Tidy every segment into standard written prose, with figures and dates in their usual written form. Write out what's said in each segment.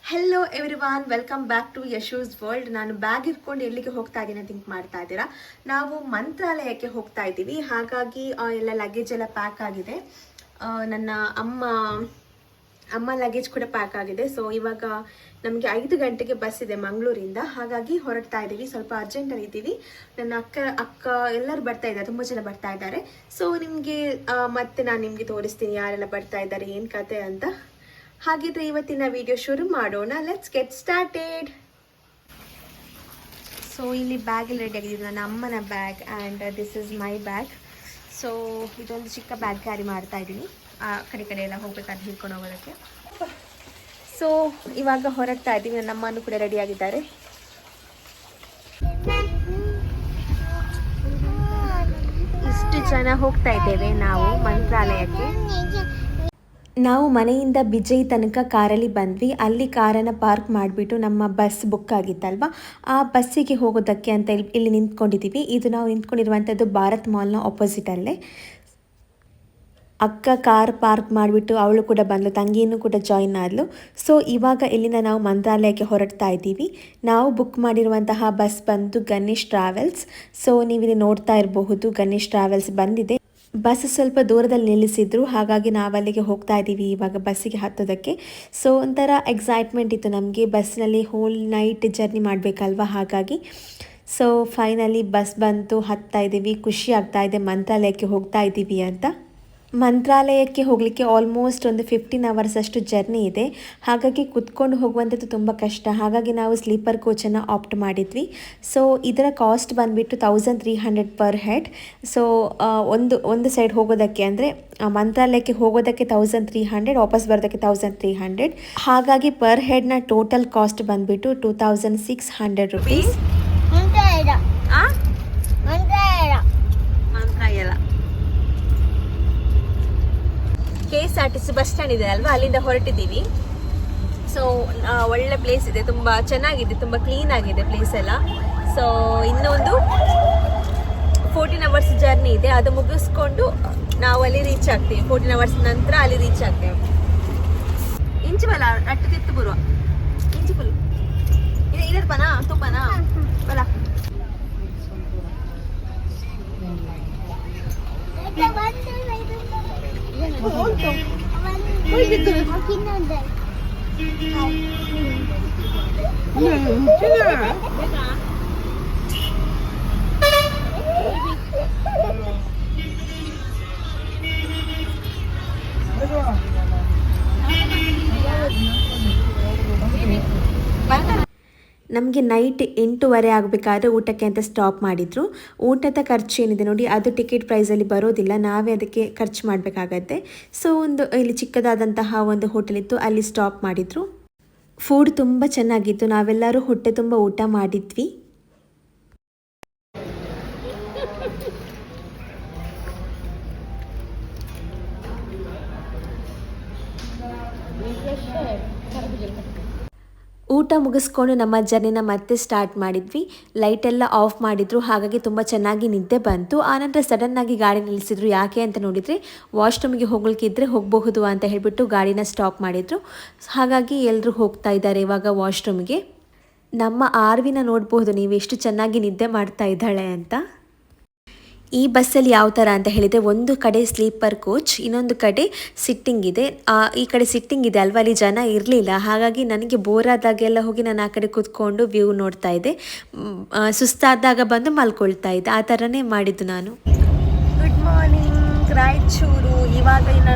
Hello everyone, welcome back to Yashu's world. ನಾನು bag ಇಟ್ಕೊಂಡು ಎಲ್ಲಿಗೆ ಹೋಗ್ತಾ ಇದ್ದೀನಿ ಥಿಂಕ್ ಮಾಡ್ತಾ ಇದ್ದೀರಾ. ನಾವು ಮಂತ್ರಾಲಯಕ್ಕೆ ಹೋಗ್ತಾ ಇದ್ದೀವಿ. ಹಾಗಾಗಿ ಎಲ್ಲ ಲಗೇಜ್ ಎಲ್ಲ ಪ್ಯಾಕ್ ಆಗಿದೆ. ನನ್ನ ಅಮ್ಮ ಲಗೇಜ್ ಕೂಡ ಪ್ಯಾಕ್ ಆಗಿದೆ. ಸೊ ಇವಾಗ ನಮಗೆ 5 ಗಂಟೆಗೆ ಬಸ್ ಇದೆ ಮಂಗಳೂರಿಂದ. ಹಾಗಾಗಿ ಹೊರಡ್ತಾ ಇದ್ದೀವಿ. ಸ್ವಲ್ಪ ಅರ್ಜೆಂಟಲ್ಲಿ ಇದ್ದೀವಿ. ನನ್ನ ಅಕ್ಕ ಎಲ್ಲರೂ ಬರ್ತಾ ಇದ್ದಾರೆ, ತುಂಬ ಜನ ಬರ್ತಾ ಇದ್ದಾರೆ. ಸೊ ನಿಮಗೆ ಮತ್ತೆ ನಾನು ನಿಮಗೆ ತೋರಿಸ್ತೀನಿ ಯಾರೆಲ್ಲ ಬರ್ತಾ ಇದ್ದಾರೆ, ಏನು ಕತೆ ಅಂತ. ಹಾಗಿದ್ರೆ ಇವತ್ತಿನ ವಿಡಿಯೋ ಶುರು ಮಾಡೋಣ. Let's get started. ಸೊ ಇಲ್ಲಿ ಬ್ಯಾಗ್ ಎಲ್ಲ ರೆಡಿ ಆಗಿದೆ. ನನ್ನ ಅಮ್ಮನ bag and this is my bag. So ಇದೊಂದು ಚಿಕ್ಕ ಬ್ಯಾಗ್ ಕ್ಯಾರಿ ಮಾಡ್ತಾ ಇದ್ದೀನಿ, ಆ ಕಡೆ ಎಲ್ಲ ಹೋಗ್ಬೇಕಾದ್ರೆ ಹಿಡ್ಕೊಂಡು ಹೋಗೋದಕ್ಕೆ. ಸೊ ಇವಾಗ ಹೊರಡ್ತಾ ಇದ್ದೀವಿ. ನನ್ನ ಅಮ್ಮನೂ ಕೂಡ ರೆಡಿ ಆಗಿದ್ದಾರೆ. ಇಷ್ಟು ಜನ ಹೋಗ್ತಾ ಇದ್ದೇವೆ ನಾವು ಮಂತ್ರಾಲಯಕ್ಕೆ. ನಾವು ಮನೆಯಿಂದ ಬಿಜೈ ತನಕ ಕಾರಲ್ಲಿ ಬಂದ್ವಿ. ಅಲ್ಲಿ ಕಾರನ್ನು ಪಾರ್ಕ್ ಮಾಡಿಬಿಟ್ಟು ನಮ್ಮ ಬಸ್ ಬುಕ್ ಆಗಿತ್ತಲ್ವ, ಆ ಬಸ್ಸಿಗೆ ಹೋಗೋದಕ್ಕೆ ಅಂತ ಇಲ್ಲಿ ನಿಂತ್ಕೊಂಡಿದ್ದೀವಿ. ಇದು ನಾವು ನಿಂತ್ಕೊಂಡಿರುವಂಥದ್ದು ಭಾರತ್ ಮಾಲ್ನ ಆಪೋಸಿಟಲ್ಲೇ. ಅಕ್ಕ ಕಾರ್ ಪಾರ್ಕ್ ಮಾಡಿಬಿಟ್ಟು ಅವಳು ಕೂಡ ಬಂದಳು, ತಂಗಿನೂ ಕೂಡ ಜಾಯಿನ್ ಆದಳು. ಸೊ ಇವಾಗ ಇಲ್ಲಿಂದ ನಾವು ಮಂತ್ರಾಲಯಕ್ಕೆ ಹೊರಡ್ತಾ ಇದ್ದೀವಿ. ನಾವು ಬುಕ್ ಮಾಡಿರುವಂತಹ ಬಸ್ ಬಂದು ಗಣೇಶ್ ಟ್ರಾವೆಲ್ಸ್. ಸೊ ನೀವಿಲ್ಲಿ ನೋಡ್ತಾ ಇರಬಹುದು, ಗಣೇಶ್ ಟ್ರಾವೆಲ್ಸ್ ಬಂದಿದೆ. ಬಸ್ ಸ್ವಲ್ಪ ದೂರದಲ್ಲಿ ನಿಲ್ಲಿಸಿದ್ರು, ಹಾಗಾಗಿ ನಾವಲ್ಲಿಗೆ ಹೋಗ್ತಾ ಇದ್ದೀವಿ ಇವಾಗ ಬಸ್ಸಿಗೆ ಹತ್ತೋದಕ್ಕೆ. ಸೊ ಒಂಥರ ಎಕ್ಸೈಟ್ಮೆಂಟ್ ಇತ್ತು ನಮಗೆ, ಬಸ್ನಲ್ಲಿ ಹೋಲ್ ನೈಟ್ ಜರ್ನಿ ಮಾಡಬೇಕಲ್ವ. ಹಾಗಾಗಿ ಸೊ ಫೈನಲಿ ಬಸ್ ಬಂತು, ಹತ್ತಾ ಇದ್ದೀವಿ. ಖುಷಿ ಆಗ್ತಾ ಇದೆ ಮಂತ್ರಾಲಯಕ್ಕೆ ಹೋಗ್ತಾ ಇದ್ದೀವಿ ಅಂತ. ಮಂತ್ರಾಲಯಕ್ಕೆ ಹೋಗಲಿಕ್ಕೆ ಆಲ್ಮೋಸ್ಟ್ ಒಂದು 15 ಅವರ್ಸ್ ಅಷ್ಟು ಜರ್ನಿ ಇದೆ. ಹಾಗಾಗಿ ಕುತ್ಕೊಂಡು ಹೋಗುವಂಥದ್ದು ತುಂಬ ಕಷ್ಟ. ಹಾಗಾಗಿ ನಾವು ಸ್ಲೀಪರ್ ಕೋಚನ್ನು ಆಪ್ಟ್ ಮಾಡಿದ್ವಿ. ಸೊ ಇದರ ಕಾಸ್ಟ್ ಬಂದುಬಿಟ್ಟು 1300 ಪರ್ ಹೆಡ್. ಸೊ ಒಂದು ಸೈಡ್ ಹೋಗೋದಕ್ಕೆ ಅಂದರೆ ಮಂತ್ರಾಲಯಕ್ಕೆ ಹೋಗೋದಕ್ಕೆ 1300, ವಾಪಸ್ ಬರೋದಕ್ಕೆ 1300. ಹಾಗಾಗಿ ಪರ್ ಹೆಡ್ನ ಟೋಟಲ್ ಕಾಸ್ಟ್ ಬಂದುಬಿಟ್ಟು 2600 ರುಪೀಸ್. KSRTC ಬಸ್ ಸ್ಟ್ಯಾಂಡ್ ಇದೆ ಅಲ್ವಾ, ಅಲ್ಲಿಂದ ಹೊರಟಿದ್ದೀವಿ. ಸೊ ಒಳ್ಳೆ ಪ್ಲೇಸ್ ಇದೆ, ತುಂಬ ಚೆನ್ನಾಗಿದೆ, ತುಂಬ ಕ್ಲೀನ್ ಆಗಿದೆ ಪ್ಲೇಸ್ ಎಲ್ಲ. ಸೊ ಇನ್ನೊಂದು 14 ಅವರ್ಸ್ ಜರ್ನಿ ಇದೆ, ಅದು ಮುಗಿಸ್ಕೊಂಡು ನಾವು ಅಲ್ಲಿ ರೀಚ್ ಆಗ್ತೀವಿ. 14 ಅವರ್ಸ್ ನಂತರ ಅಲ್ಲಿ ರೀಚ್ ಆಗ್ತೇವೆ. ಇಂಚು ಬಲ ಅಟ್ಟು ತಿತ್ತು ಬರುವ ಇಂಚು ಫುಲ್ ಇದೆ ಪನಾ ತುಪ್ಪನಾ ಬಲ. ನಮಗೆ ನೈಟ್ 8:30 ಆಗಬೇಕಾದ್ರೆ ಊಟಕ್ಕೆ ಅಂತ ಸ್ಟಾಪ್ ಮಾಡಿದರು. ಊಟದ ಖರ್ಚು ಏನಿದೆ ನೋಡಿ, ಅದು ಟಿಕೆಟ್ ಪ್ರೈಸಲ್ಲಿ ಬರೋದಿಲ್ಲ, ನಾವೇ ಅದಕ್ಕೆ ಖರ್ಚು ಮಾಡಬೇಕಾಗತ್ತೆ. ಸೊ ಇಲ್ಲಿ ಚಿಕ್ಕದಾದಂತಹ ಒಂದು ಹೋಟೆಲ್ ಇತ್ತು, ಅಲ್ಲಿ ಸ್ಟಾಪ್ ಮಾಡಿದರು. ಫುಡ್ ತುಂಬ ಚೆನ್ನಾಗಿತ್ತು, ನಾವೆಲ್ಲರೂ ಹೊಟ್ಟೆ ತುಂಬ ಊಟ ಮಾಡಿದ್ವಿ. ಊಟ ಮುಗಿಸ್ಕೊಂಡು ನಮ್ಮ ಜರ್ನಿನ ಮತ್ತೆ ಸ್ಟಾರ್ಟ್ ಮಾಡಿದ್ವಿ. ಲೈಟೆಲ್ಲ ಆಫ್ ಮಾಡಿದ್ರು, ಹಾಗಾಗಿ ತುಂಬ ಚೆನ್ನಾಗಿ ನಿದ್ದೆ ಬಂತು. ಆನಂತರ ಸಡನ್ನಾಗಿ ಗಾಡಿ ನಿಲ್ಲಿಸಿದ್ರು. ಯಾಕೆ ಅಂತ ನೋಡಿದರೆ ವಾಶ್ರೂಮಿಗೆ ಹೋಗ್ಲಿಕ್ಕಿದ್ರೆ ಹೋಗಬಹುದು ಅಂತ ಹೇಳಿಬಿಟ್ಟು ಗಾಡಿನ ಸ್ಟಾಪ್ ಮಾಡಿದರು. ಹಾಗಾಗಿ ಎಲ್ಲರೂ ಹೋಗ್ತಾ ಇದ್ದಾರೆ ಇವಾಗ ವಾಶ್ರೂಮಿಗೆ. ನಮ್ಮ ಆರ್ವಿನ ನೋಡಬಹುದು ನೀವು, ಎಷ್ಟು ಚೆನ್ನಾಗಿ ನಿದ್ದೆ ಮಾಡ್ತಾ ಇದ್ದಾಳೆ ಅಂತ. ಈ ಬಸ್ಸಲ್ಲಿ ಯಾವ ಥರ ಅಂತ ಹೇಳಿದರೆ, ಒಂದು ಕಡೆ ಸ್ಲೀಪರ್ ಕೋಚ್, ಇನ್ನೊಂದು ಕಡೆ ಸಿಟ್ಟಿಂಗ್ ಇದೆ. ಈ ಕಡೆ ಸಿಟ್ಟಿಂಗ್ ಇದೆ ಅಲ್ವಾ, ಅಲ್ಲಿ ಜನ ಇರಲಿಲ್ಲ. ಹಾಗಾಗಿ ನನಗೆ ಬೋರ್ ಆದಾಗೆಲ್ಲ ಹೋಗಿ ನಾನು ಆ ಕಡೆ ಕೂತ್ಕೊಂಡು ವ್ಯೂ ನೋಡ್ತಾ ಇದ್ದೆ, ಸುಸ್ತಾದಾಗ ಬಂದು ಮಲ್ಕೊಳ್ತಾ ಇದ್ದೆ. ಆ ಥರನೇ ಮಾಡಿದ್ದು ನಾನು. Good morning Raichur. ಇವಾಗ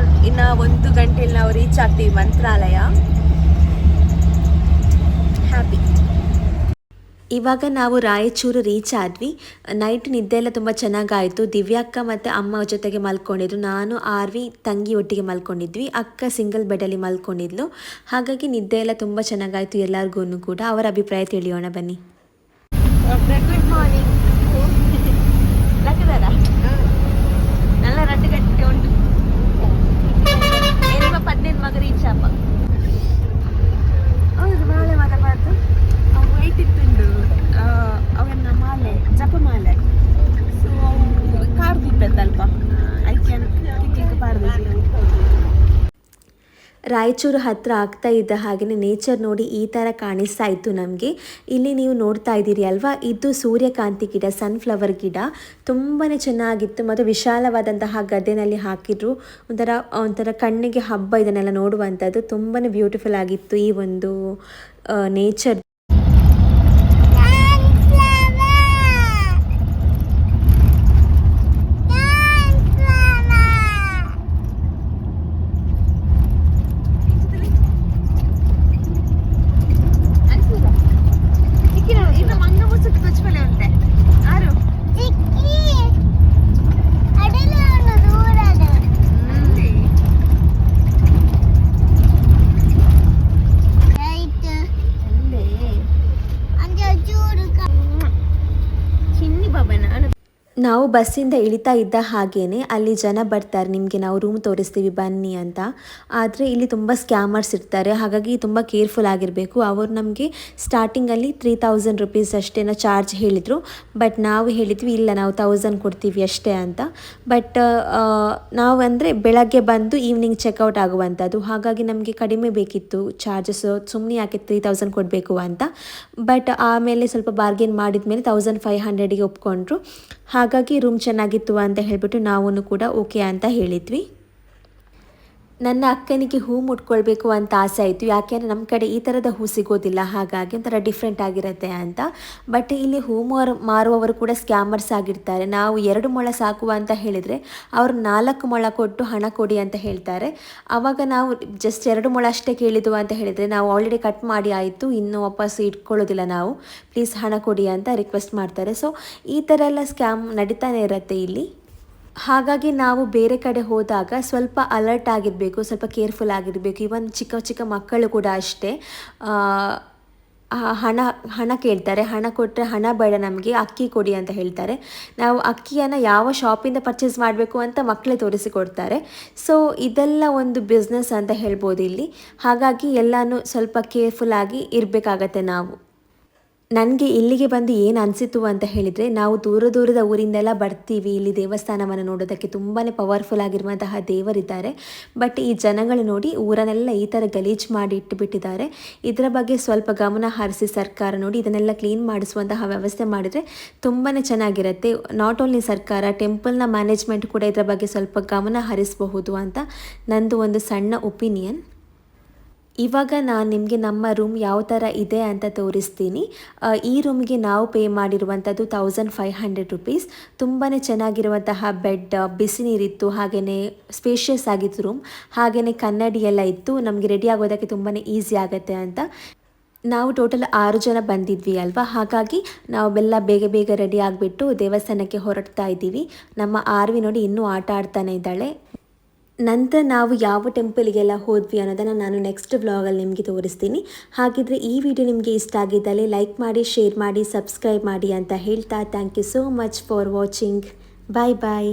ಇನ್ನು 1 ಗಂಟೆಯಲ್ಲಿ ನಾವು ರೀಚ್ ಆಗ್ತೀವಿ ಮಂತ್ರಾಲಯ. ಹ್ಯಾಪಿ. ಇವಾಗ ನಾವು ರಾಯಚೂರು ರೀಚ್ ಆದ್ವಿ. ನೈಟ್ ನಿದ್ದೆ ಎಲ್ಲ ತುಂಬ ಚೆನ್ನಾಗಾಯಿತು. ದಿವ್ಯಾಕ್ಕ ಮತ್ತು ಅಮ್ಮ ಜೊತೆಗೆ ಮಲ್ಕೊಂಡಿದ್ರು, ನಾನು ಆರ್ವಿ ತಂಗಿ ಒಟ್ಟಿಗೆ ಮಲ್ಕೊಂಡಿದ್ವಿ. ಅಕ್ಕ ಸಿಂಗಲ್ ಬೆಡಲ್ಲಿ ಮಲ್ಕೊಂಡಿದ್ಲು. ಹಾಗಾಗಿ ನಿದ್ದೆ ಎಲ್ಲ ತುಂಬ ಚೆನ್ನಾಗಾಯಿತು ಎಲ್ಲರಿಗೂ ಕೂಡ. ಅವರ ಅಭಿಪ್ರಾಯ ತಿಳಿಯೋಣ ಬನ್ನಿ. Good morning. നല്ല 2 ಗಂಟೆ ಉಂಟು. 15 ಮಗ ರೀಚ್ ಅಪ್ಪ. ಹೌದು, ಮಾಲೆ ಮಾತಾಡ್ಬಾರ್ದು, ವೈಟ್ ಇತ್ತುಂಡು ಅವನ್ನ ಮಾಲೆ ಜಪಮಾಲೆ. ಸೊ ಕಾರ್ದು ಇಪ್ಪತ್ತಲ್ಪ ಐಕ್ಯ ಪಾರ್ದು. ರಾಯಚೂರು ಹತ್ತಿರ ಆಗ್ತಾ ಇದ್ದ ಹಾಗೆಯೇ ನೇಚರ್ ನೋಡಿ ಈ ಥರ ಕಾಣಿಸ್ತಾ ಇತ್ತು ನಮಗೆ. ಇಲ್ಲಿ ನೀವು ನೋಡ್ತಾ ಇದ್ದೀರಿ ಅಲ್ವಾ, ಇದು ಸೂರ್ಯಕಾಂತಿ ಗಿಡ, ಸನ್ಫ್ಲವರ್ ಗಿಡ. ತುಂಬಾ ಚೆನ್ನಾಗಿತ್ತು ಮತ್ತು ವಿಶಾಲವಾದಂತಹ ಗದ್ದೆನಲ್ಲಿ ಹಾಕಿದ್ರು. ಒಂಥರ ಕಣ್ಣಿಗೆ ಹಬ್ಬ ಇದನ್ನೆಲ್ಲ ನೋಡುವಂಥದ್ದು. ತುಂಬಾ ಬ್ಯೂಟಿಫುಲ್ ಆಗಿತ್ತು ಈ ಒಂದು ನೇಚರ್. ನಾವು ಬಸ್ಸಿಂದ ಇಳಿತಾ ಇದ್ದ ಹಾಗೇನೆ ಅಲ್ಲಿ ಜನ ಬರ್ತಾರೆ, ನಿಮಗೆ ನಾವು ರೂಮ್ ತೋರಿಸ್ತೀವಿ ಬನ್ನಿ ಅಂತ. ಆದರೆ ಇಲ್ಲಿ ತುಂಬ ಸ್ಕ್ಯಾಮರ್ಸ್ ಇರ್ತಾರೆ, ಹಾಗಾಗಿ ತುಂಬ ಕೇರ್ಫುಲ್ ಆಗಿರಬೇಕು. ಅವರು ನಮಗೆ ಸ್ಟಾರ್ಟಿಂಗಲ್ಲಿ 3000 ರುಪೀಸ್ ಅಷ್ಟೇನೋ ಚಾರ್ಜ್ ಹೇಳಿದರು. ಬಟ್ ನಾವು ಹೇಳಿದ್ವಿ ಇಲ್ಲ, ನಾವು 1000 ಕೊಡ್ತೀವಿ ಅಷ್ಟೇ ಅಂತ. ಬಟ್ ನಾವು ಅಂದರೆ ಬೆಳಗ್ಗೆ ಬಂದು ಈವ್ನಿಂಗ್ ಚೆಕ್ಔಟ್ ಆಗುವಂಥದ್ದು, ಹಾಗಾಗಿ ನಮಗೆ ಕಡಿಮೆ ಬೇಕಿತ್ತು ಚಾರ್ಜಸ್. ಸುಮ್ಮನೆ ಯಾಕೆ 3000 ಕೊಡಬೇಕು ಅಂತ. ಬಟ್ ಆಮೇಲೆ ಸ್ವಲ್ಪ ಬಾರ್ಗೇನ್ ಮಾಡಿದ ಮೇಲೆ 1500ಗೆ ಒಪ್ಕೊಂಡ್ರು. ಹಾಗಾಗಿ ರೂಮ್ ಚೆನ್ನಾಗಿತ್ತು ಅಂತ ಹೇಳಿಬಿಟ್ಟು ನಾವು ಕೂಡ ಓಕೆ ಅಂತ ಹೇಳಿದ್ವಿ. ನನ್ನ ಅಕ್ಕನಿಗೆ ಹೂ ಮುಟ್ಕೊಳ್ಬೇಕು ಅಂತ ಆಸೆ ಆಯಿತು, ಯಾಕೆಂದರೆ ನಮ್ಮ ಕಡೆ ಈ ಥರದ ಹೂ ಸಿಗೋದಿಲ್ಲ, ಹಾಗಾಗಿ ಒಂಥರ ಡಿಫ್ರೆಂಟ್ ಆಗಿರುತ್ತೆ ಅಂತ. ಬಟ್ ಇಲ್ಲಿ ಹೂ ಮಾರುವವರು ಕೂಡ ಸ್ಕ್ಯಾಮರ್ಸ್ ಆಗಿರ್ತಾರೆ. ನಾವು 2 ಮೊಳ ಸಾಕುವ ಅಂತ ಹೇಳಿದರೆ ಅವರು 4 ಮೊಳ ಕೊಟ್ಟು ಹಣ ಕೊಡಿ ಅಂತ ಹೇಳ್ತಾರೆ. ಆವಾಗ ನಾವು ಜಸ್ಟ್ 2 ಮೊಳ ಅಷ್ಟೇ ಕೇಳಿದ್ವು ಅಂತ ಹೇಳಿದರೆ, ನಾವು ಆಲ್ರೆಡಿ ಕಟ್ ಮಾಡಿ ಆಯಿತು, ಇನ್ನು ವಾಪಸ್ ಇಟ್ಕೊಳ್ಳೋದಿಲ್ಲ ನಾವು, ಪ್ಲೀಸ್ ಹಣ ಕೊಡಿ ಅಂತ ರಿಕ್ವೆಸ್ಟ್ ಮಾಡ್ತಾರೆ. ಸೊ ಈ ಥರ ಎಲ್ಲ ಸ್ಕ್ಯಾಮ್ ನಡೀತಾನೆ ಇರುತ್ತೆ ಇಲ್ಲಿ. ಹಾಗಾಗಿ ನಾವು ಬೇರೆ ಕಡೆ ಹೋದಾಗ ಸ್ವಲ್ಪ ಅಲರ್ಟ್ ಆಗಿರಬೇಕು, ಸ್ವಲ್ಪ ಕೇರ್ಫುಲ್ ಆಗಿರಬೇಕು. ಇವನ್ ಚಿಕ್ಕ ಚಿಕ್ಕ ಮಕ್ಕಳು ಕೂಡ ಅಷ್ಟೇ ಹಣ ಕೇಳ್ತಾರೆ. ಹಣ ಕೊಟ್ಟರೆ ಹಣ ಬೇಡ, ನಮಗೆ ಅಕ್ಕಿ ಕೊಡಿ ಅಂತ ಹೇಳ್ತಾರೆ. ನಾವು ಅಕ್ಕಿಯನ್ನು ಯಾವ ಶಾಪಿಂದ ಪರ್ಚೇಸ್ ಮಾಡಬೇಕು ಅಂತ ಮಕ್ಕಳೇ ತೋರಿಸಿಕೊಡ್ತಾರೆ. ಸೊ ಇದೆಲ್ಲ ಒಂದು ಬಿಸ್ನೆಸ್ ಅಂತ ಹೇಳ್ಬೋದು ಇಲ್ಲಿ. ಹಾಗಾಗಿ ಎಲ್ಲನೂ ಸ್ವಲ್ಪ ಕೇರ್ಫುಲ್ ಆಗಿ ಇರಬೇಕಾಗತ್ತೆ ನಾವು. ನನಗೆ ಇಲ್ಲಿಗೆ ಬಂದು ಏನು ಅನಿಸಿತು ಅಂತ ಹೇಳಿದರೆ, ನಾವು ದೂರದ ಊರಿಂದೆಲ್ಲ ಬರ್ತೀವಿ ಇಲ್ಲಿ ದೇವಸ್ಥಾನವನ್ನು ನೋಡೋದಕ್ಕೆ. ತುಂಬಾ ಪವರ್ಫುಲ್ ಆಗಿರುವಂತಹ ದೇವರಿದ್ದಾರೆ. ಬಟ್ ಈ ಜನಗಳು ನೋಡಿ ಊರನ್ನೆಲ್ಲ ಈ ಥರ ಗಲೀಜು ಮಾಡಿ ಇಟ್ಟುಬಿಟ್ಟಿದ್ದಾರೆ. ಇದರ ಬಗ್ಗೆ ಸ್ವಲ್ಪ ಗಮನ ಹರಿಸಿ ಸರ್ಕಾರ ನೋಡಿ ಇದನ್ನೆಲ್ಲ ಕ್ಲೀನ್ ಮಾಡಿಸುವಂತಹ ವ್ಯವಸ್ಥೆ ಮಾಡಿದರೆ ತುಂಬಾ ಚೆನ್ನಾಗಿರುತ್ತೆ. ನಾಟ್ ಓನ್ಲಿ ಸರ್ಕಾರ, ಟೆಂಪಲ್ನ ಮ್ಯಾನೇಜ್ಮೆಂಟ್ ಕೂಡ ಇದರ ಬಗ್ಗೆ ಸ್ವಲ್ಪ ಗಮನ ಹರಿಸಬಹುದು ಅಂತ ನಂದು ಒಂದು ಸಣ್ಣ ಒಪಿನಿಯನ್. ಇವಾಗ ನಾನು ನಿಮಗೆ ನಮ್ಮ ರೂಮ್ ಯಾವ ಥರ ಇದೆ ಅಂತ ತೋರಿಸ್ತೀನಿ. ಈ ರೂಮಿಗೆ ನಾವು ಪೇ ಮಾಡಿರುವಂಥದ್ದು 1500 ರುಪೀಸ್. ತುಂಬಾ ಚೆನ್ನಾಗಿರುವಂತಹ ಬೆಡ್, ಬಿಸಿ ನೀರಿತ್ತು, ಹಾಗೆಯೇ ಸ್ಪೇಷಿಯಸ್ ಆಗಿತ್ತು ರೂಮ್, ಹಾಗೆಯೇ ಕನ್ನಡಿ ಎಲ್ಲ ಇತ್ತು. ನಮಗೆ ರೆಡಿ ಆಗೋದಕ್ಕೆ ತುಂಬಾ ಈಸಿ ಆಗುತ್ತೆ ಅಂತ. ನಾವು ಟೋಟಲ್ 6 ಜನ ಬಂದಿದ್ವಿ ಅಲ್ವಾ, ಹಾಗಾಗಿ ನಾವೆಲ್ಲ ಬೇಗ ರೆಡಿ ಆಗಿಬಿಟ್ಟು ದೇವಸ್ಥಾನಕ್ಕೆ ಹೊರಡ್ತಾ ಇದ್ದೀವಿ. ನಮ್ಮ ಆರ್ವಿ ನೋಡಿ ಇನ್ನೂ ಆಟ ಆಡ್ತಾನೆ ಇದ್ದಾಳೆ. ನಂತರ ನಾವು ಯಾವ ಟೆಂಪಲ್ಗೆಲ್ಲ ಹೋದ್ವಿ ಅನ್ನೋದನ್ನು ನಾನು ನೆಕ್ಸ್ಟ್ ವ್ಲಾಗಲ್ಲಿ ನಿಮಗೆ ತೋರಿಸ್ತೀನಿ. ಹಾಗಿದ್ರೆ ಈ ವಿಡಿಯೋ ನಿಮಗೆ ಇಷ್ಟ ಆಗಿದ್ದಲ್ಲಿ ಲೈಕ್ ಮಾಡಿ, ಶೇರ್ ಮಾಡಿ, ಸಬ್ಸ್ಕ್ರೈಬ್ ಮಾಡಿ ಅಂತ ಹೇಳ್ತಾ thank you so much for watching. Bye bye.